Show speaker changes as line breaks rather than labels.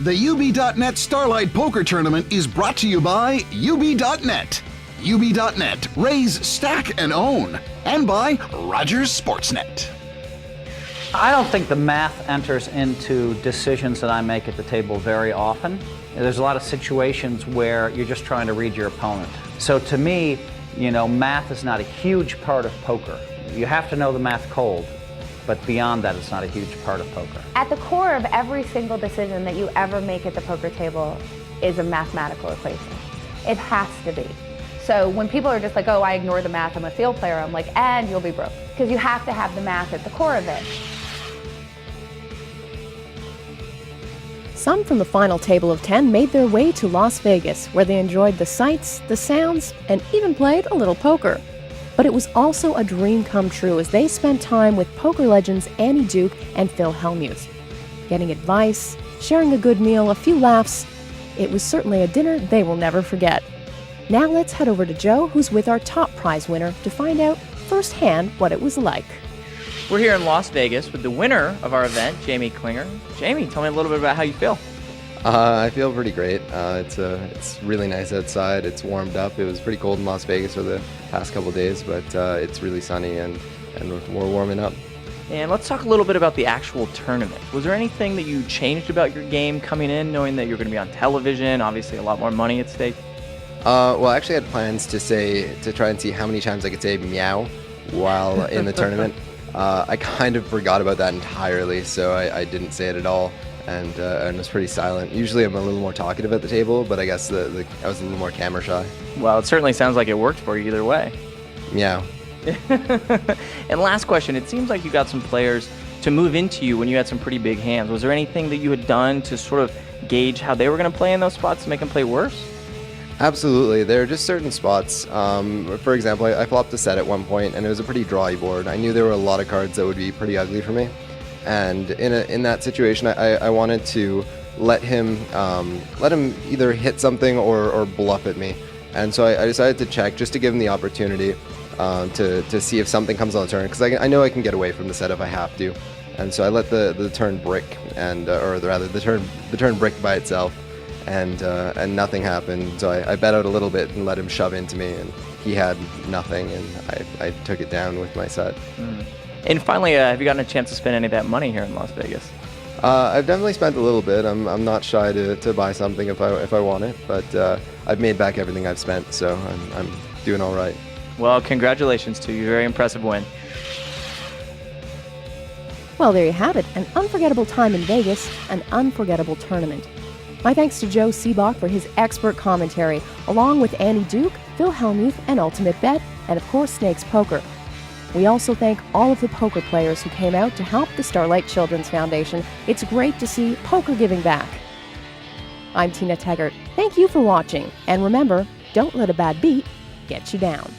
The UB.net Starlight Poker Tournament is brought to you by UB.net. UB.net, raise, stack, and own. And by Rogers Sportsnet.
I don't think the math enters into decisions that I make at the table very often. There's a lot of situations where you're just trying to read your opponent. So to me, math is not a huge part of poker. You have to know the math cold, but beyond that, it's not a huge part of poker.
At the core of every single decision that you ever make at the poker table is a mathematical equation. It has to be. So when people are just like, oh, I ignore the math, I'm a field player, I'm like, and you'll be broke. Because you have to have the math at the core of it.
Some from the final table of 10 made their way to Las Vegas, where they enjoyed the sights, the sounds, and even played a little poker. But it was also a dream come true as they spent time with poker legends Annie Duke and Phil Hellmuth. Getting advice, sharing a good meal, a few laughs. It was certainly a dinner they will never forget. Now let's head over to Joe, who's with our top prize winner, to find out firsthand what it was like.
We're here in Las Vegas with the winner of our event, Jamie Klinger. Jamie, tell me a little bit about how you feel.
I feel pretty great. It's really nice outside. It's warmed up. It was pretty cold in Las Vegas for the past couple days, but it's really sunny and we're warming up.
And let's talk a little bit about the actual tournament. Was there anything that you changed about your game coming in, knowing that you're going to be on television, obviously a lot more money at stake?
Well, I actually had plans to try and see how many times I could say meow while in the tournament. I kind of forgot about that entirely, so I didn't say it at all. And was pretty silent. Usually I'm a little more talkative at the table, but I guess I was a little more camera shy.
Well, it certainly sounds like it worked for you either way.
Meow.
And last question, it seems like you got some players to move into you when you had some pretty big hands. Was there anything that you had done to sort of gauge how they were going to play in those spots to make them play worse?
Absolutely. There are just certain spots. For example, I flopped a set at one point, and it was a pretty drawy board. I knew there were a lot of cards that would be pretty ugly for me. And in that situation, I wanted to let him either hit something or bluff at me. And so I decided to check just to give him the opportunity to see if something comes on the turn, because I know I can get away from the set if I have to. And so I let the turn brick, or rather the turn bricked by itself, and nothing happened. So I bet out a little bit and let him shove into me, and he had nothing, and I took it down with my set.
And finally, have you gotten a chance to spend any of that money here in Las Vegas?
I've definitely spent a little bit. I'm not shy to buy something if I want it, but I've made back everything I've spent, so I'm doing all right.
Well, congratulations to you. Very impressive win.
Well, there you have it. An unforgettable time in Vegas, an unforgettable tournament. My thanks to Joe Seabach for his expert commentary, along with Annie Duke, Phil Hellmuth, and Ultimate Bet, and of course Snakes Poker. We also thank all of the poker players who came out to help the Starlight Children's Foundation. It's great to see poker giving back. I'm Tina Taggart. Thank you for watching. And remember, don't let a bad beat get you down.